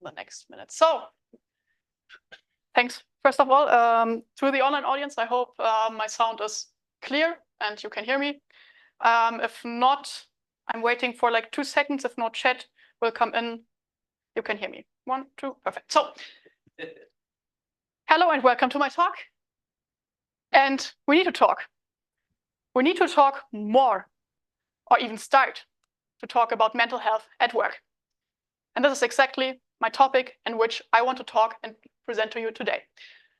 the next minute. So thanks, first of all, to the online audience. I hope my sound is clear and you can hear me. If not, I'm waiting for like 2 seconds. If no, chat will come in. You can hear me. 1, 2, perfect. So hello and welcome to my talk. And we need to talk. We need to talk more, or even start to talk about mental health at work. And this is exactly my topic in which I want to talk and present to you today.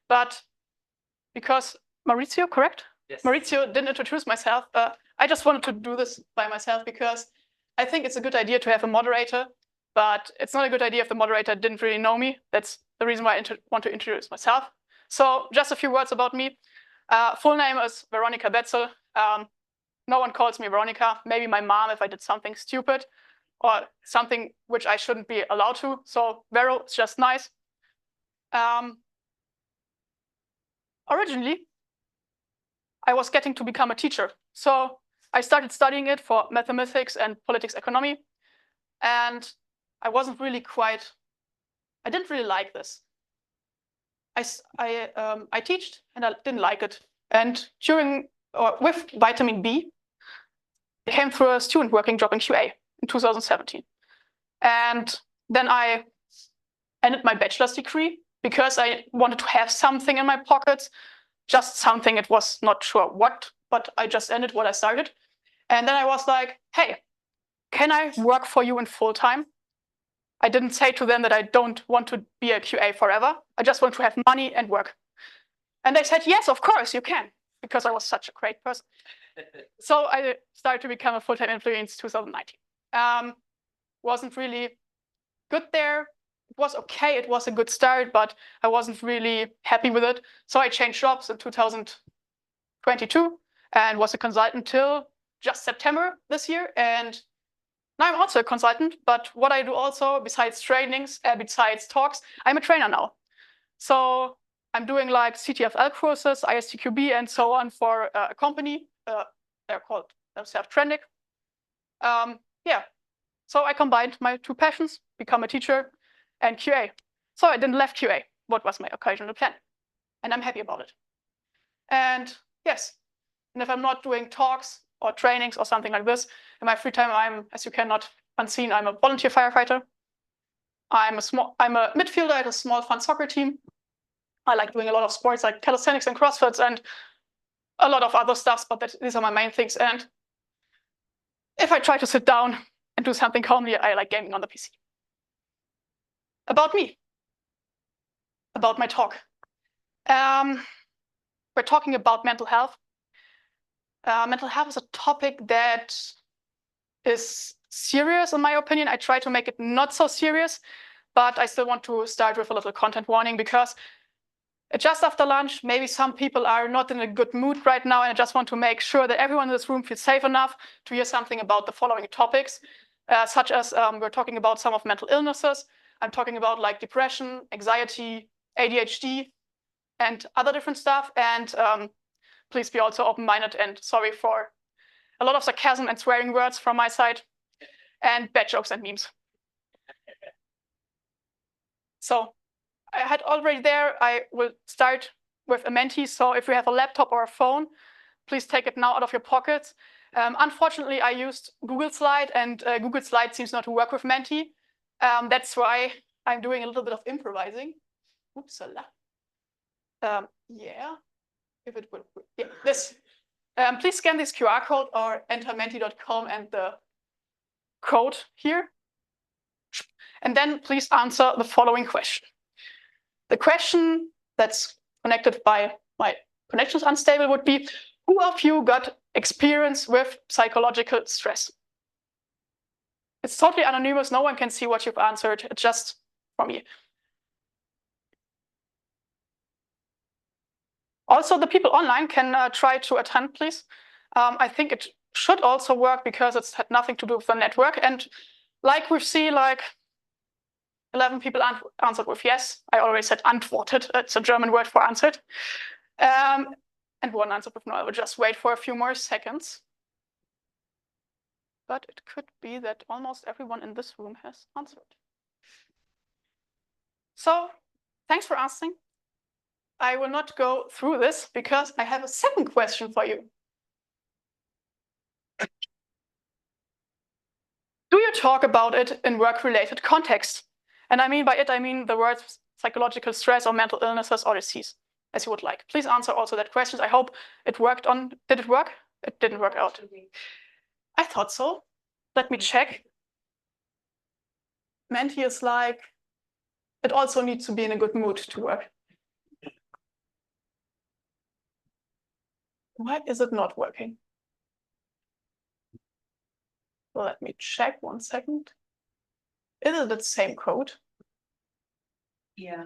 But because Maurizio, correct? Yes. Maurizio didn't introduce myself. I just wanted to do this by myself because I think it's a good idea to have a moderator, but it's not a good idea if the moderator didn't really know me. That's the reason why I want to introduce myself. So just a few words about me. Full name is Veronika Betzel. No one calls me Veronika. Maybe my mom if I did something stupid or something which I shouldn't be allowed to. So Vero is just nice. Originally, I was getting to become a teacher. So I started studying it for mathematics and politics economy. And I wasn't really I didn't really like this. I taught and I didn't like it. And with vitamin B, I came through a student working job in QA in 2017. And then I ended my bachelor's degree because I wanted to have something in my pockets, just something. It was not sure what, but I just ended what I started. And then I was like, hey, can I work for you in full time? I didn't say to them that I don't want to be a QA forever. I just want to have money and work. And they said, yes, of course you can, because I was such a great person. So I started to become a full-time employee in 2019. Wasn't really good there. It was okay. It was a good start, but I wasn't really happy with it. So I changed jobs in 2022 and was a consultant till just September this year. And now I'm also a consultant, but what I do also, besides trainings, besides talks, I'm a trainer now. So I'm doing like CTFL courses, ISTQB, and so on for a company. They're called themselves Trendic. Yeah, so I combined my 2 passions, become a teacher and QA. So I didn't left QA. What was my occasional plan? And I'm happy about it. And yes, and if I'm not doing talks or trainings or something like this, in my free time, as you cannot unseen, I'm a volunteer firefighter. I'm a midfielder at a small fun soccer team. I like doing a lot of sports like calisthenics and CrossFits and a lot of other stuff, but these are my main things. And if I try to sit down and do something calmly, I like gaming on the PC. About me, about my talk. We're talking about mental health. Mental health is a topic that is serious, in my opinion. I try to make it not so serious, but I still want to start with a little content warning because just after lunch, maybe some people are not in a good mood right now, and I just want to make sure that everyone in this room feels safe enough to hear something about the following topics, such as we're talking about some of mental illnesses. I'm talking about like depression, anxiety, ADHD, and other different stuff. And please be also open-minded and sorry for a lot of sarcasm and swearing words from my side, and bad jokes and memes. So I had already there, I will start with a Menti. So if you have a laptop or a phone, please take it now out of your pockets. Unfortunately, I used Google Slide, and Google Slide seems not to work with Menti. That's why I'm doing a little bit of improvising. Oopsala. Yeah, if it will, yeah, this. Please scan this QR code or enter menti.com and the code here. And then please answer the following question. The question that's connected by my connection's unstable would be, who of you got experience with psychological stress? It's totally anonymous. No one can see what you've answered. It's just from me. Also, the people online can try to attend, please. I think it should also work because it's had nothing to do with the network. And like we see, like 11 people answered with yes. I already said antwortet. It's a German word for answered. And 1 answered with no. I will just wait for a few more seconds. But it could be that almost everyone in this room has answered. So thanks for asking. I will not go through this because I have a second question for you. Do you talk about it in work-related context? And I mean by it, I mean the words psychological stress or mental illnesses or disease, as you would like. Please answer also that question. I hope it worked on. Did it work? It didn't work out. I thought so. Let me check. Menti is like, it also needs to be in a good mood to work. Why is it not working? Well, let me check 1 second. Is it the same code? Yeah.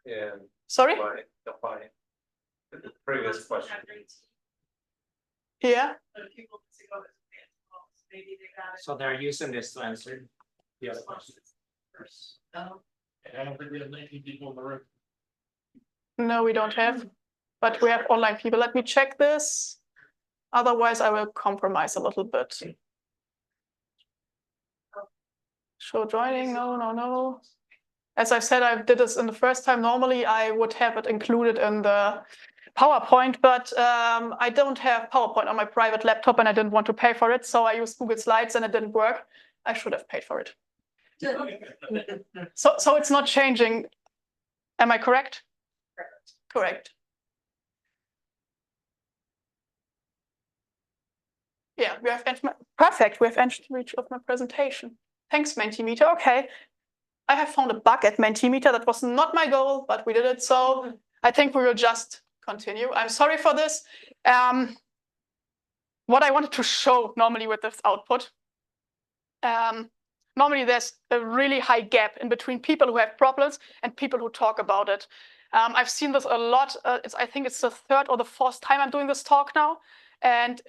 Yeah. Sorry? The previous question. Yeah. So they're using this to answer the other questions. I don't think we have many people in the room. No, we don't have, but we have online people. Let me check this. Otherwise, I will compromise a little bit. Show joining, no. As I said, I did this in the first time. Normally, I would have it included in the PowerPoint, but I don't have PowerPoint on my private laptop and I didn't want to pay for it. So I used Google Slides and it didn't work. I should have paid for it. So it's not changing. Am I correct? Correct. Yeah, we have perfect. We have entered reach of my presentation. Thanks, Mentimeter. Okay. I have found a bug at Mentimeter. That was not my goal, but we did it. So I think we will just continue. I'm sorry for this. What I wanted to show normally with this output, normally there's a really high gap in between people who have problems and people who talk about it. I've seen this a lot. I think it's the 3rd or the 4th time I'm doing this talk now. And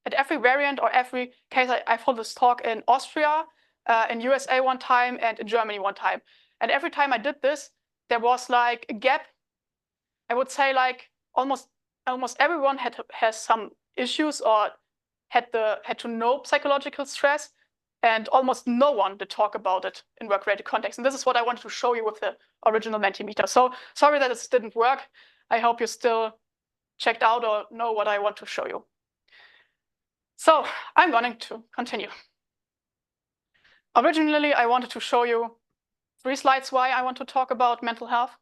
at every variant or every case, I've held this talk in Austria, in USA 1 time, and in Germany 1 time. And every time I did this, there was like a gap. I would say like almost everyone has some issues or had to know psychological stress, and almost no one did talk about it in work-related context. And this is what I wanted to show you with the original Mentimeter. So sorry that it didn't work. I hope you still checked out or know what I want to show you. So I'm going to continue. Originally, I wanted to show you 3 slides why I want to talk about mental health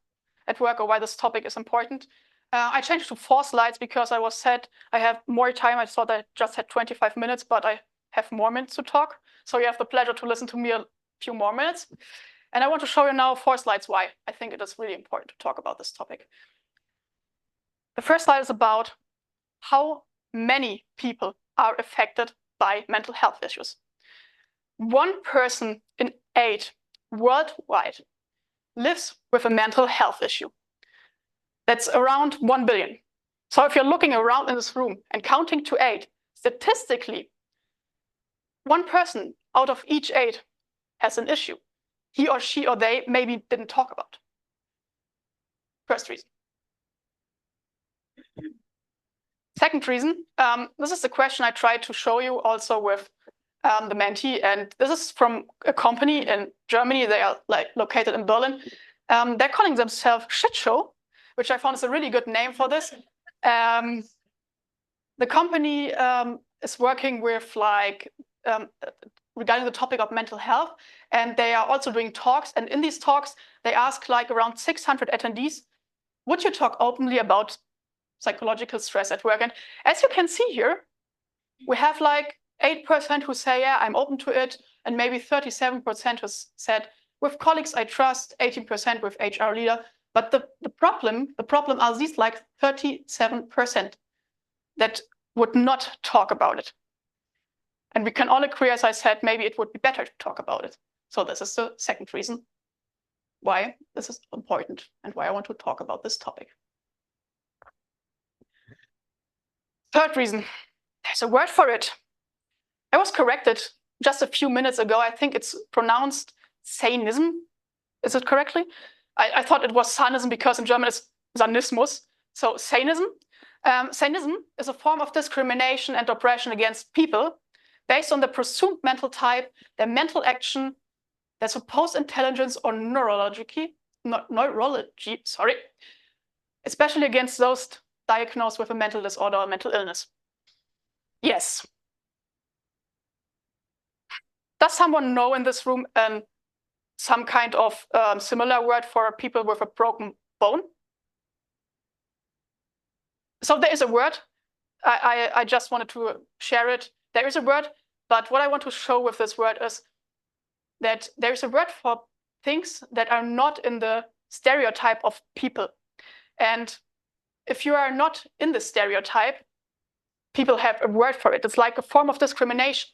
at work or why this topic is important. I changed to 4 slides because I was said I have more time. I thought I just had 25 minutes, but I have more minutes to talk. So you have the pleasure to listen to me a few more minutes. And I want to show you now 4 slides why I think it is really important to talk about this topic. The first slide is about how many people are affected by mental health issues. 1 person in 8 worldwide lives with a mental health issue. That's around 1 billion. So if you're looking around in this room and counting to 8, statistically, 1 person out of each 8 has an issue he or she or they maybe didn't talk about. First reason. Second reason, this is the question I tried to show you also with the Menti, and this is from a company in Germany. They are located in Berlin. They're calling themselves Shit Show, which I found is a really good name for this. The company is working with regarding the topic of mental health, and they are also doing talks. And in these talks, they ask around 600 attendees, would you talk openly about psychological stress at work? And as you can see here, we have 8% who say, yeah, I'm open to it, and maybe 37% who said, with colleagues I trust, 18% with HR leader. But the problem are these 37% that would not talk about it. And we can all agree, as I said, maybe it would be better to talk about it. So this is the second reason why this is important and why I want to talk about this topic. Third reason, there's a word for it. I was corrected just a few minutes ago. I think it's pronounced sanism. Is it correctly? I thought it was sanism because in German it's Sanismus. So sanism. Sanism is a form of discrimination and oppression against people based on the presumed mental type, their mental action, their supposed intelligence or neurology, especially against those diagnosed with a mental disorder or mental illness. Yes. Does someone know in this room some kind of similar word for people with a broken bone? So there is a word. I just wanted to share it. There is a word, but what I want to show with this word is that there is a word for things that are not in the stereotype of people. And if you are not in the stereotype, people have a word for it. It's like a form of discrimination.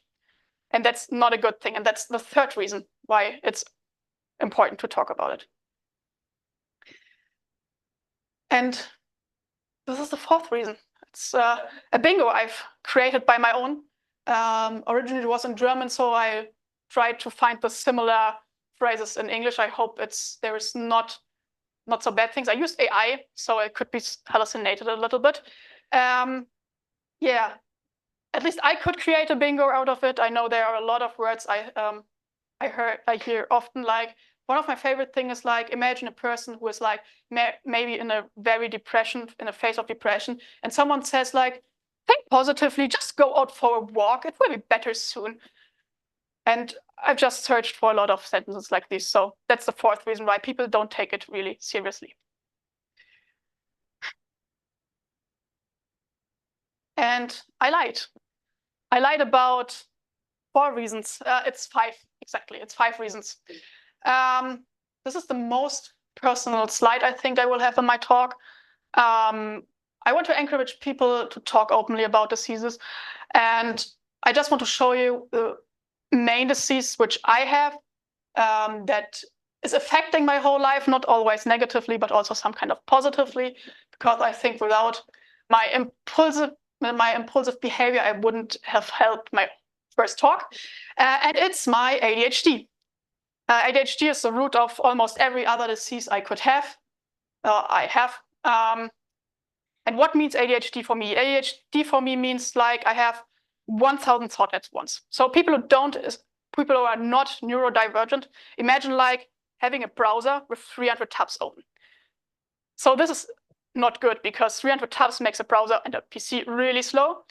And that's not a good thing. And that's the third reason why it's important to talk about it. And this is the fourth reason. It's a bingo I've created by my own. Originally it was in German, so I tried to find the similar phrases in English. I hope there is not so bad things. I used AI, so it could be hallucinated a little bit. Yeah, at least I could create a bingo out of it. I know there are a lot of words I hear often, like one of my favorite things is like, imagine a person who is like maybe in a phase of depression, and someone says like, think positively, just go out for a walk, it will be better soon. And I've just searched for a lot of sentences like this. So that's the fourth reason why people don't take it really seriously. And I lied. I lied about 4 reasons. It's 5, exactly. It's 5 reasons. This is the most personal slide I think I will have in my talk. I want to encourage people to talk openly about diseases. And I just want to show you the main disease which I have that is affecting my whole life, not always negatively, but also some kind of positively, because I think without my impulsive behavior, I wouldn't have held my first talk. And it's my ADHD. ADHD is the root of almost every other disease I could have. I have. And what means ADHD for me? ADHD for me means like I have 1,000 thoughts at once. So people who are not neurodivergent, imagine like having a browser with 300 tabs open. So this is not good because 300 tabs makes a browser and a PC really slow.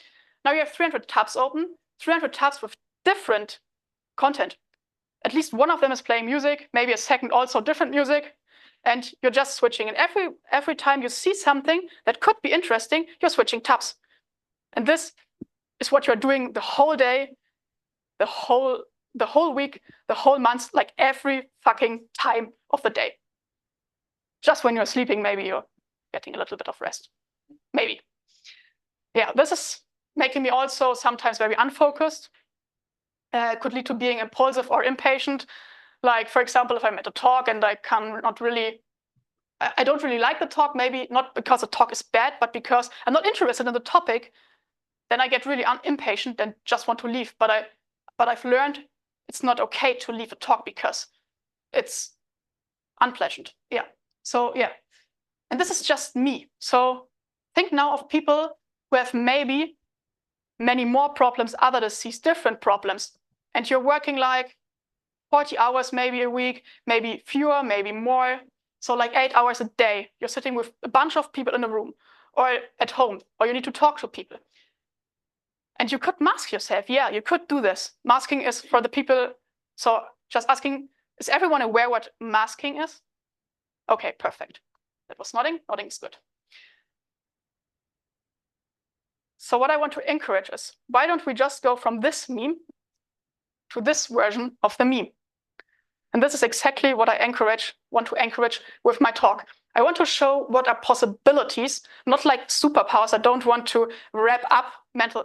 Now you have 300 tabs open, 300 tabs with different content. At least one of them is playing music, maybe a second also different music, and you're just switching. And every time you see something that could be interesting, you're switching tabs. And this is what you're doing the whole day, the whole week, the whole month, like every fucking time of the day. Just when you're sleeping, maybe you're getting a little bit of rest. Maybe. Yeah, this is making me also sometimes very unfocused. Could lead to being impulsive or impatient. Like, for example, if I'm at a talk and I don't really like the talk, maybe not because the talk is bad, but because I'm not interested in the topic, then I get really impatient and just want to leave. But I've learned it's not okay to leave a talk because it's unpleasant. Yeah. So yeah. And this is just me. So think now of people who have maybe many more problems, other disease, different problems. And you're working like 40 hours, maybe a week, maybe fewer, maybe more. So like 8 hours a day, you're sitting with a bunch of people in a room or at home, or you need to talk to people. And you could mask yourself. Yeah, you could do this. Masking is for the people. So just asking, is everyone aware what masking is? Okay, perfect. That was nodding. Nodding is good. So what I want to encourage is, why don't we just go from this meme to this version of the meme? And this is exactly what I want to encourage with my talk. I want to show what are possibilities, not like superpowers. I don't want to wrap up mental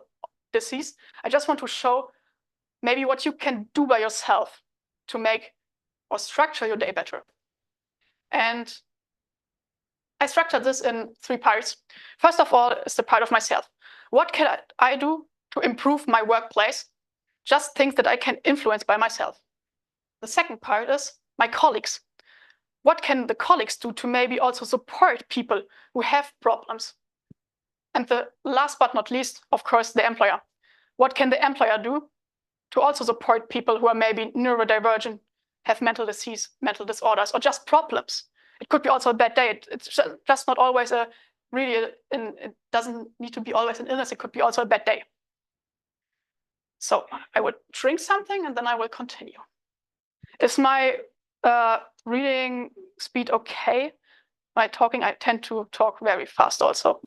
disease. I just want to show maybe what you can do by yourself to make or structure your day better. And I structured this in 3 parts. First of all is the part of myself. What can I do to improve my workplace? Just things that I can influence by myself. The second part is my colleagues. What can the colleagues do to maybe also support people who have problems? And the last but not least, of course, the employer. What can the employer do to also support people who are maybe neurodivergent, have mental disease, mental disorders, or just problems. It could be also a bad day. It's just not always it doesn't need to be always an illness. It could be also a bad day. So I would drink something and then I will continue. Is my reading speed okay? My talking, I tend to talk very fast also,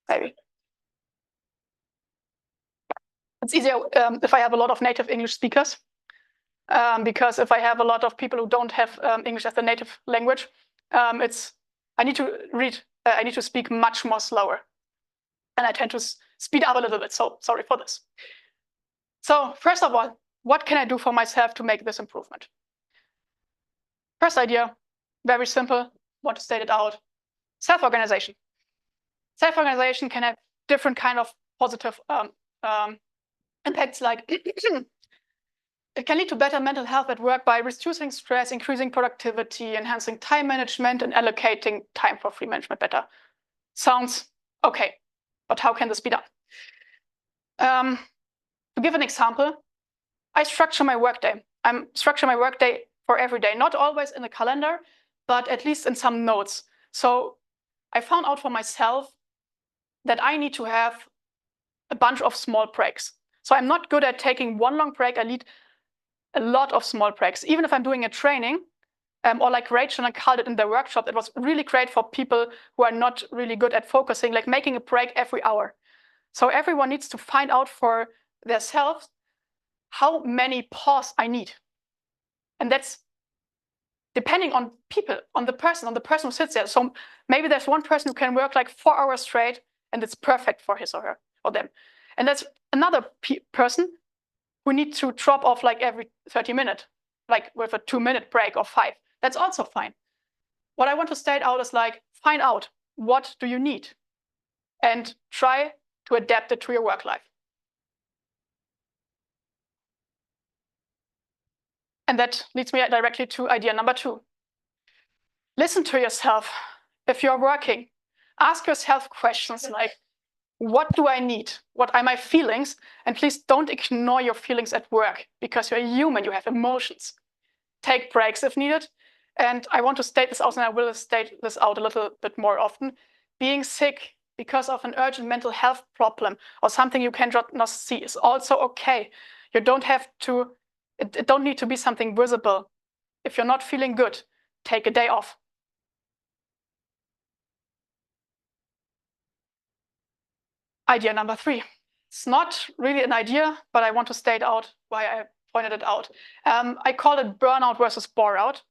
maybe. It's easier if I have a lot of native English speakers, because if I have a lot of people who don't have English as their native language, I need to read, I need to speak much more slower. And I tend to speed up a little bit, so sorry for this. So first of all, what can I do for myself to make this improvement? First idea, very simple, want to state it out. Self-organization. Self-organization can have different kind of positive impacts, like it can lead to better mental health at work by reducing stress, increasing productivity, enhancing time management, and allocating time for free management better. Sounds okay, but how can this be done? To give an example, I structure my workday. I'm structuring my workday for every day, not always in a calendar, but at least in some notes. So I found out for myself that I need to have a bunch of small breaks. So I'm not good at taking one long break. I need a lot of small breaks. Even if I'm doing a training, or like Rachel and I called it in the workshop, it was really great for people who are not really good at focusing, like making a break every hour. So everyone needs to find out for themselves how many pause I need. And that's depending on people, on the person who sits there. So maybe there's one person who can work like 4 hours straight and it's perfect for his or her or them. And that's another person who needs to drop off like every 30 minutes, like with a 2-minute break or 5. That's also fine. What I want to state out is like, find out what do you need and try to adapt it to your work life. And that leads me directly to idea number 2. Listen to yourself. If you're working, ask yourself questions like, what do I need? What are my feelings? And please don't ignore your feelings at work, because you're human, you have emotions. Take breaks if needed. And I want to state this out, and I will state this out a little bit more often. Being sick because of an urgent mental health problem or something you cannot see is also okay. You don't have to, it don't need to be something visible. If you're not feeling good, take a day off. Idea number 3. It's not really an idea, but I want to state out why I pointed it out. I call it burnout versus bore-out,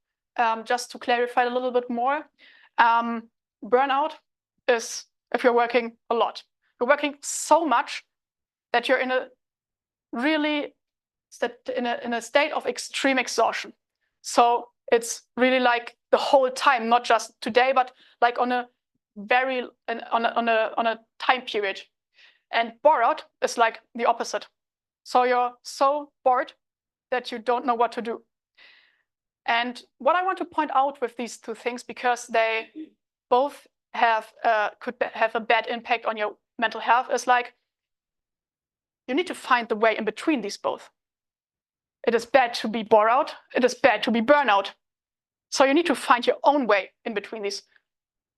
just to clarify a little bit more. Burnout is if you're working a lot. You're working so much that you're in a really in a state of extreme exhaustion. So it's really like the whole time, not just today, but like on a time period. And bore-out is like the opposite. So you're so bored that you don't know what to do. And what I want to point out with these 2 things, because they both have could have a bad impact on your mental health, is like you need to find the way in between these both. It is bad to be bore-out. It is bad to be burnout. So you need to find your own way in between these.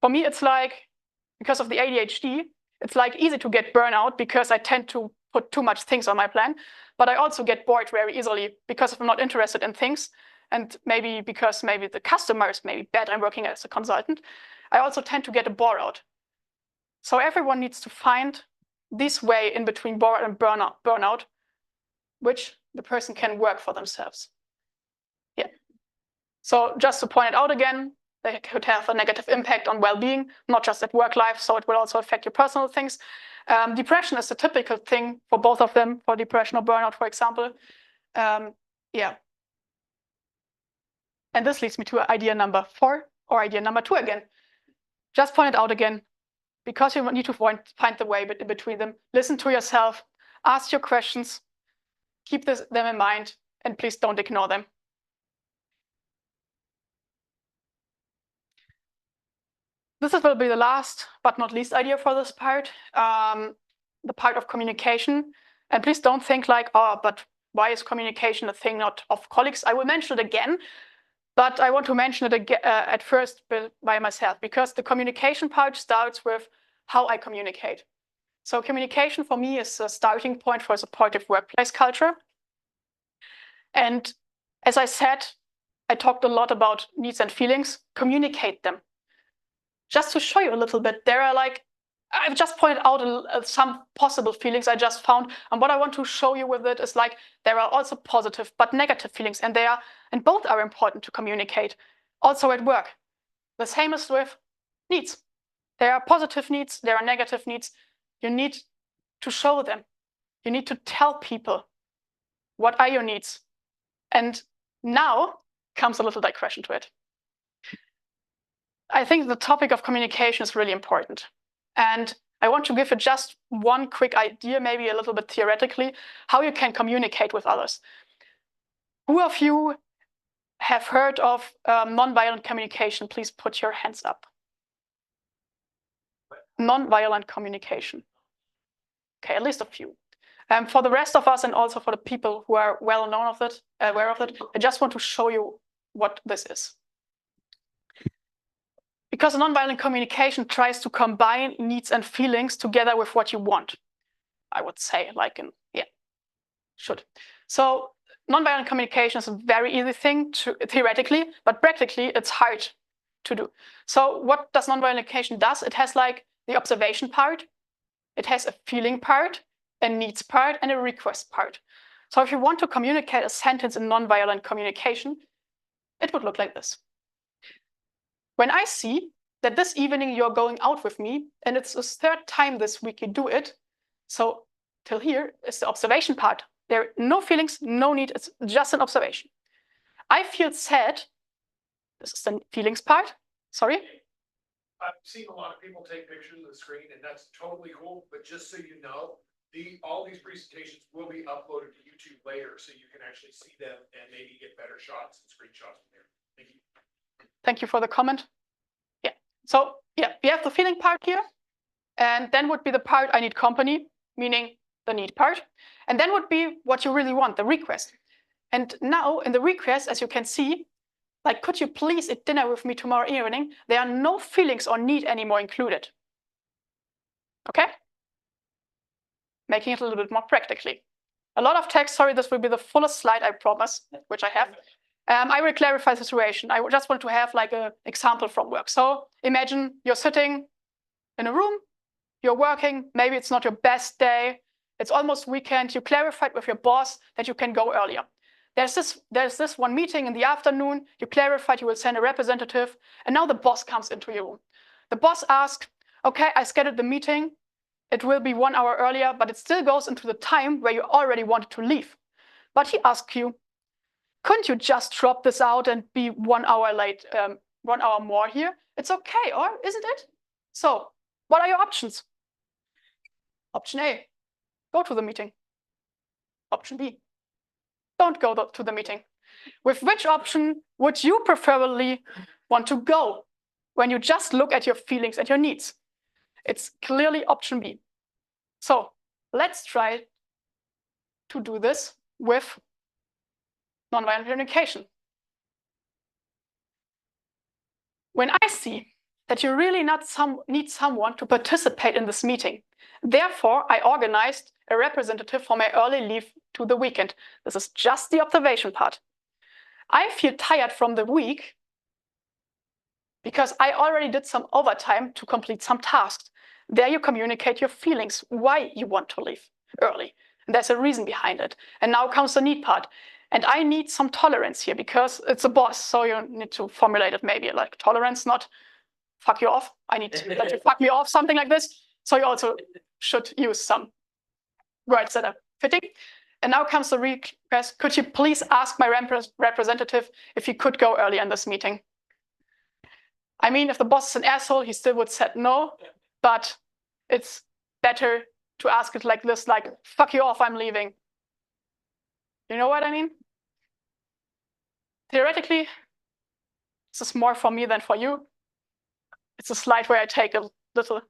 For me, it's like, because of the ADHD, it's like easy to get burnout because I tend to put too much things on my plan, but I also get bored very easily because I'm not interested in things, and maybe because maybe the customer is maybe bad, I'm working as a consultant, I also tend to get a bore-out. So everyone needs to find this way in between bore and burnout, which the person can work for themselves. Yeah. So just to point it out again, they could have a negative impact on well-being, not just at work life, so it will also affect your personal things. Depression is a typical thing for both of them, for depression or burnout, for example. Yeah. And this leads me to idea number 4, or idea number 2 again. Just point it out again, because you need to find the way in between them. Listen to yourself, ask your questions, keep them in mind, and please don't ignore them. This will be the last but not least idea for this part, the part of communication. And please don't think like, oh, but Why is communication a thing not of colleagues? I will mention it again, but I want to mention it again, at first by myself, because the communication part starts with how I communicate. So communication for me is a starting point for a supportive workplace culture. And as I said, I talked a lot about needs and feelings. Communicate them. Just to show you a little bit, there are I've just pointed out some possible feelings I just found. And what I want to show you with it is there are also positive but negative feelings, and both are important to communicate. Also at work. The same is with needs. There are positive needs, there are negative needs. You need to show them. You need to tell people what are your needs. And now comes a little digression to it. I think the topic of communication is really important. And I want to give it just one quick idea, maybe a little bit theoretically, how you can communicate with others. Who of you have heard of nonviolent communication? Please put your hands up. Nonviolent communication. Okay, at least a few. For the rest of us, and also for the people who are well known of it, aware of it, I just want to show you what this is. Because nonviolent communication tries to combine needs and feelings together with what you want. I would say, should. So nonviolent communication is a very easy thing theoretically, but practically it's hard to do. So what does nonviolent communication does? It has the observation part, it has a feeling part, a needs part, and a request part. So if you want to communicate a sentence in nonviolent communication, it would look like this. When I see that this evening you're going out with me, and it's the third time this week you do it, so till here is the observation part. There are no feelings, no need, it's just an observation. I feel sad. This is the feelings part. Sorry? I've seen a lot of people take pictures of the screen, and that's totally cool. But just so you know, all these presentations will be uploaded to YouTube later, so you can actually see them and maybe get better shots and screenshots from there. Thank you. Thank you for the comment. Yeah. So yeah, we have the feeling part here, and then would be the part I need company, meaning the need part, and then would be what you really want, the request. And now in the request, as you can see, could you please eat dinner with me tomorrow evening? There are no feelings or need anymore included. Okay? Making it a little bit more practically. A lot of text, sorry, this will be the fullest slide, I promise, which I have. I will clarify the situation. I just want to have an example from work. So imagine you're sitting in a room, you're working, maybe it's not your best day, it's almost weekend, you clarified with your boss that you can go earlier. There's this one meeting in the afternoon, you clarified you will send a representative, and now the boss comes into your room. The boss asks, okay, I scheduled the meeting, it will be 1 hour earlier, but it still goes into the time where you already wanted to leave. But he asks you, couldn't you just drop this out and be 1 hour late, 1 hour more here? It's okay, or isn't it? So, what are your options? Option A, go to the meeting. Option B, don't go to the meeting. With which option would you preferably want to go when you just look at your feelings and your needs? It's clearly option B. So let's try to do this with nonviolent communication. When I see that you really need someone to participate in this meeting, therefore I organized a representative for my early leave to the weekend. This is just the observation part. I feel tired from the week because I already did some overtime to complete some tasks. There you communicate your feelings, why you want to leave early. And there's a reason behind it. And now comes the need part. And I need some tolerance here because it's a boss. So you need to formulate it maybe like tolerance, not fuck you off. I need to let you fuck me off, something like this. So you also should use some words that are fitting. And now comes the request. Could you please ask my representative if he could go early in this meeting? I mean, if the boss is an asshole, he still would say no, but it's better to ask it like this, like, fuck you off, I'm leaving. You know what I mean? Theoretically, this is more for me than for you. It's a slide where I take a little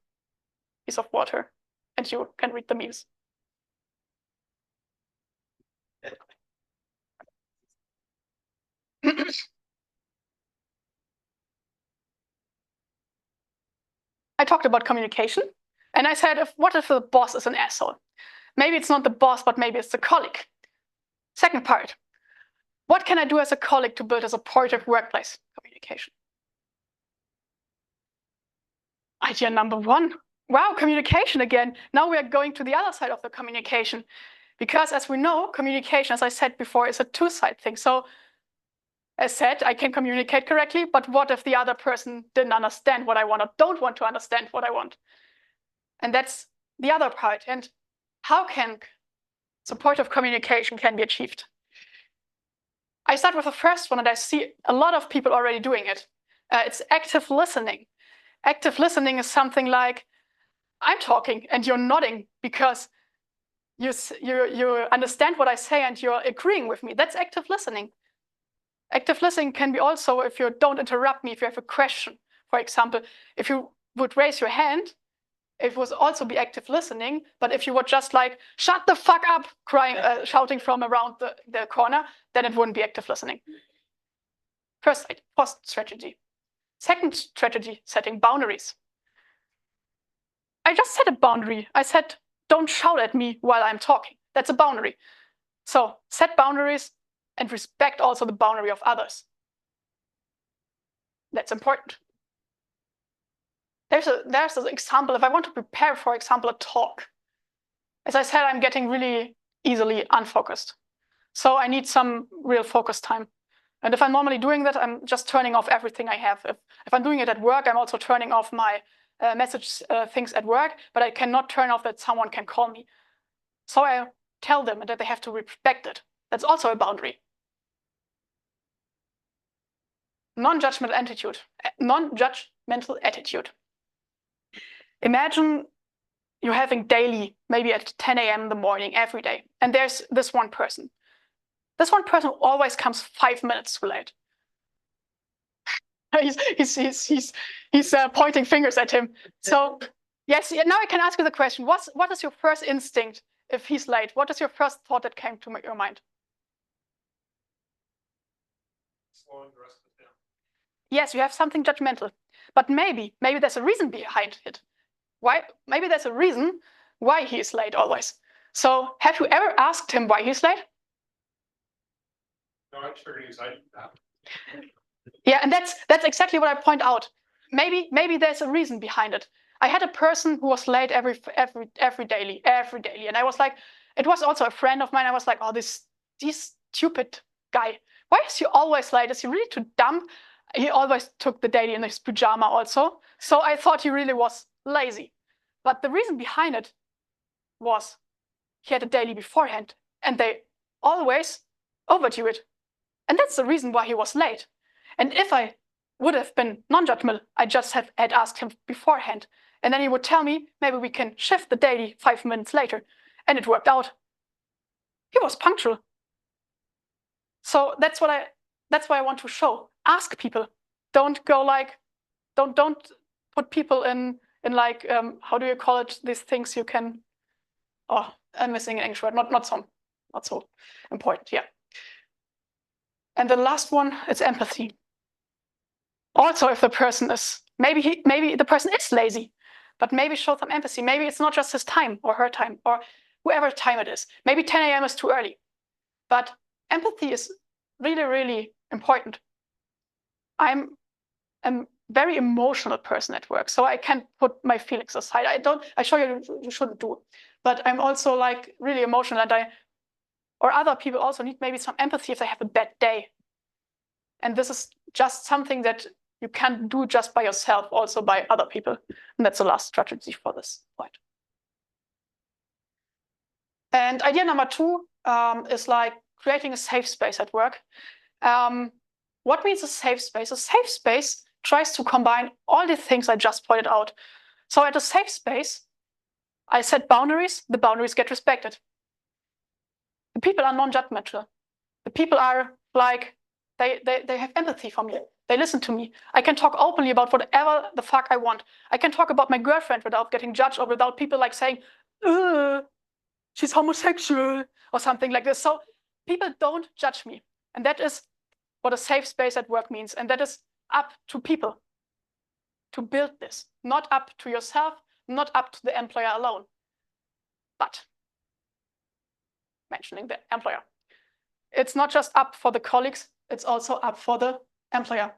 piece of water and you can read the memes. I talked about communication, and I said, what if the boss is an asshole? Maybe it's not the boss, but maybe it's the colleague. Second part, what can I do as a colleague to build a supportive workplace communication? Idea number one, wow, communication again. Now we are going to the other side of the communication. Because as we know, communication, as I said before, is a two-sided thing. So as said, I can communicate correctly, but what if the other person didn't understand what I want or don't want to understand what I want? And that's the other part. And how can supportive communication can be achieved? I start with the first one, and I see a lot of people already doing it. It's active listening. Active listening is something like, I'm talking and you're nodding because you understand what I say and you're agreeing with me. That's active listening. Active listening can be also if you don't interrupt me, if you have a question. For example, if you would raise your hand, it would also be active listening. But if you would just like, shut the fuck up, crying, shouting from around the corner, then it wouldn't be active listening. First strategy. Second strategy, setting boundaries. I just set a boundary. I said, don't shout at me while I'm talking. That's a boundary. So set boundaries and respect also the boundary of others. That's important. There's an example. If I want to prepare, for example, a talk, as I said, I'm getting really easily unfocused. So I need some real focus time. And if I'm normally doing that, I'm just turning off everything I have. If I'm doing it at work, I'm also turning off my message things at work, but I cannot turn off that someone can call me. So I tell them that they have to respect it. That's also a boundary. Non-judgmental attitude. Non-judgmental attitude. Imagine you're having daily, maybe at 10 a.m. in the morning, every day, and there's this one person. This one person always comes 5 minutes too late. He's pointing fingers at him. So yes, now I can ask you the question: what is your first instinct if he's late? What is your first thought that came to your mind? Slowing the rest of it down. Yes, you have something judgmental, but maybe there's a reason behind it. Why? Maybe there's a reason why he is late always. So have you ever asked him why he's late? No, I just figured he's like, Yeah, and that's exactly what I point out. Maybe there's a reason behind it. I had a person who was late every daily, and I was like, it was also a friend of mine. I was like, oh, this stupid guy. Why is he always late? Is he really too dumb? He always took the daily in his pajama also. So I thought he really was lazy. But the reason behind it was he had a daily beforehand, and they always overdue it. And that's the reason why he was late. And if I would have been non-judgmental, I just had asked him beforehand. And then he would tell me, maybe we can shift the daily 5 minutes later. And it worked out. He was punctual. So that's why I want to show. Ask people. Don't go like, don't put people in like, how do you call it? These things you can, oh, I'm missing an English word, not so important, yeah. And the last one is empathy. Also, if the person is, maybe the person is lazy, but maybe show some empathy. Maybe it's not just his time or her time or whoever time it is. Maybe 10 a.m. is too early. But empathy is really, really important. I'm a very emotional person at work, so I can't put my feelings aside. I show you shouldn't do. But I'm also like really emotional, and or other people also need maybe some empathy if they have a bad day. And this is just something that you can't do just by yourself, also by other people. And that's the last strategy for this point. And idea number 2 is like creating a safe space at work. What means a safe space? A safe space tries to combine all the things I just pointed out. So at a safe space, I set boundaries, the boundaries get respected. The people are non-judgmental. The people are like, they have empathy for me. They listen to me. I can talk openly about whatever the fuck I want. I can talk about my girlfriend without getting judged or without people like saying, she's homosexual or something like this. So people don't judge me. And that is what a safe space at work means. And that is up to people to build this, not up to yourself, not up to the employer alone. But mentioning the employer, it's not just up for the colleagues, it's also up for the employer.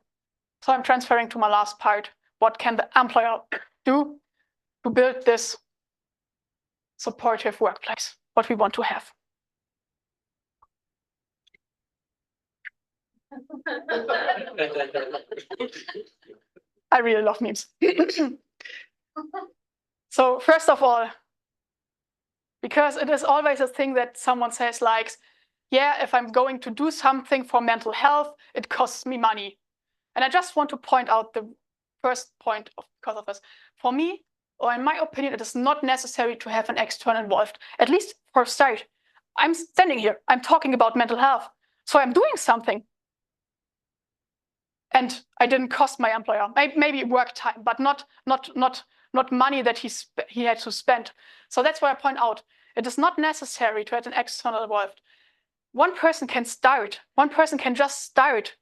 So I'm transferring to my last part. What can the employer do to build this supportive workplace, what we want to have? I really love memes. So first of all, because it is always a thing that someone says like, yeah, if I'm going to do something for mental health, it costs me money. And I just want to point out the first point because of this. For me, or in my opinion, it is not necessary to have an external involved, at least for a start. I'm standing here, I'm talking about mental health. So I'm doing something. And I didn't cost my employer, maybe work time, but not money that he had to spend. So that's why I point out, it is not necessary to have an external involved. One person can start, one person can just start.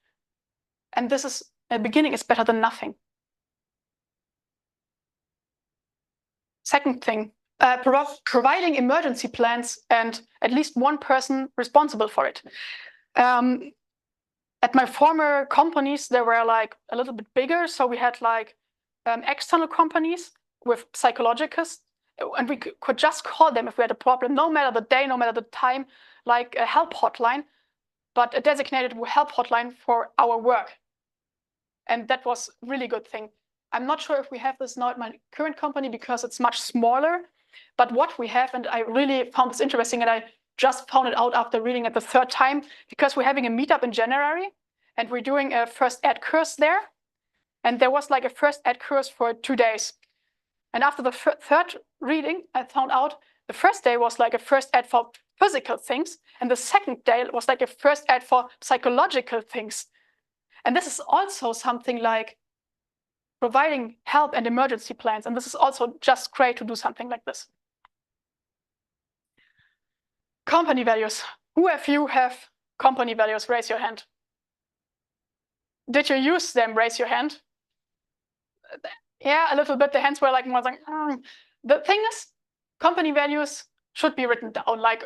And this is, a beginning is better than nothing. Second thing, providing emergency plans and at least one person responsible for it. At my former companies, they were like a little bit bigger. So we had like external companies with psychologists, and we could just call them if we had a problem, no matter the day, no matter the time, like a help hotline, but a designated help hotline for our work. And that was a really good thing. I'm not sure if we have this now at my current company because it's much smaller, but what we have, and I really found this interesting, and I just found it out after reading it the third time, because we're having a meetup in January and we're doing a first aid course there. And there was like a first aid course for 2 days. And after the third reading, I found out the first day was like a first aid for physical things. And the second day was like a first aid for psychological things. And this is also something like providing help and emergency plans. And this is also just great to do something like this. Company values. Who of you have company values? Raise your hand. Did you use them? Raise your hand. Yeah, a little bit. The hands were like more like, The thing is, company values should be written down like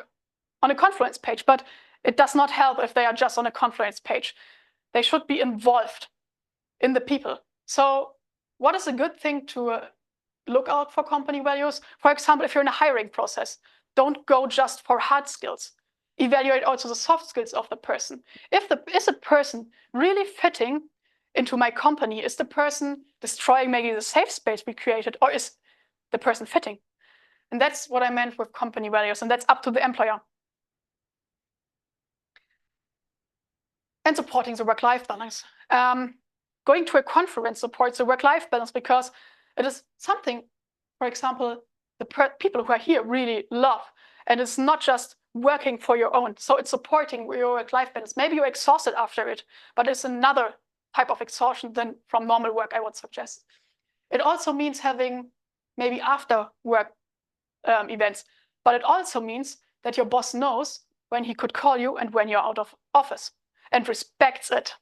on a Confluence page, but it does not help if they are just on a Confluence page. They should be involved in the people. So what is a good thing to look out for company values? For example, if you're in a hiring process, don't go just for hard skills. Evaluate also the soft skills of the person. Is a person really fitting into my company? Is the person destroying maybe the safe space we created, or is the person fitting? And that's what I meant with company values, and that's up to the employer. And supporting the work-life balance. Going to a conference supports the work-life balance because it is something, for example, the people who are here really love. And it's not just working for your own. So it's supporting your work-life balance. Maybe you're exhausted after it, but it's another type of exhaustion than from normal work, I would suggest. It also means having maybe after work events, but it also means that your boss knows when he could call you and when you're out of office and respects it.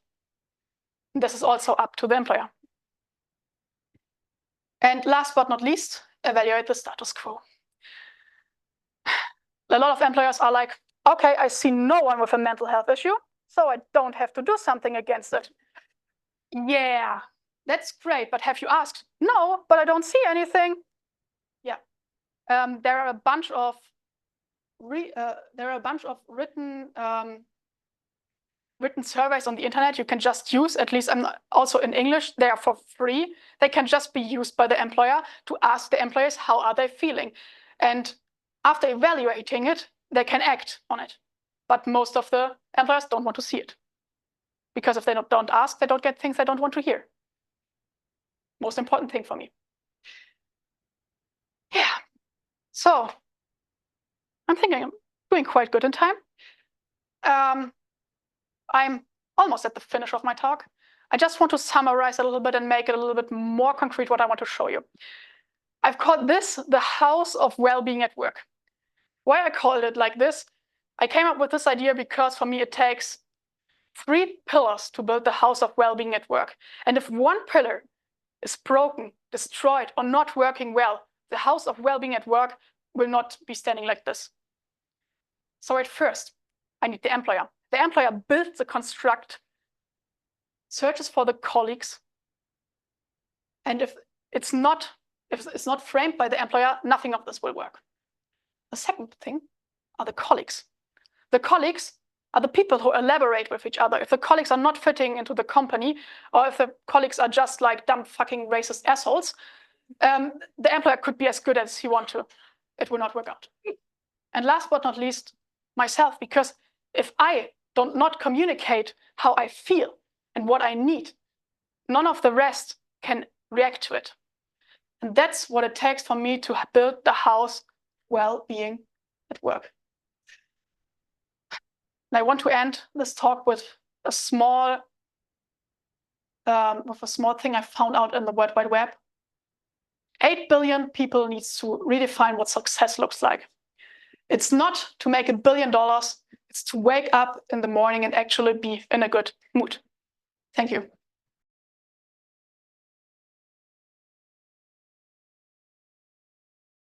This is also up to the employer. And last but not least, evaluate the status quo. A lot of employers are like, okay, I see no one with a mental health issue, so I don't have to do something against it. Yeah, that's great, but have you asked? No, but I don't see anything. Yeah, there are a bunch of written surveys on the internet you can just use. At least also in English, they are for free. They can just be used by the employer to ask the employees how are they feeling, and after evaluating it, they can act on it. But most of the employers don't want to see it. Because if they don't ask, they don't get things they don't want to hear. Most important thing for me. Yeah. So I'm thinking I'm doing quite good in time. I'm almost at the finish of my talk. I just want to summarize a little bit and make it a little bit more concrete what I want to show you. I've called this the house of well-being at work. Why I called it like this? I came up with this idea because for me it takes 3 pillars to build the house of well-being at work. And if one pillar is broken, destroyed, or not working well, the house of well-being at work will not be standing like this. So at first, I need the employer. The employer builds the construct, searches for the colleagues, and if it's not framed by the employer, nothing of this will work. The second thing are the colleagues. The colleagues are the people who elaborate with each other. If the colleagues are not fitting into the company, or if the colleagues are just like dumb fucking racist assholes, the employer could be as good as he wants to. It will not work out. And last but not least, myself, because if I don't not communicate how I feel and what I need, none of the rest can react to it. And that's what it takes for me to build the house well-being at work. And I want to end this talk with a small thing I found out in the World Wide Web. 8 billion people need to redefine what success looks like. It's not to make $1 billion, it's to wake up in the morning and actually be in a good mood. Thank you.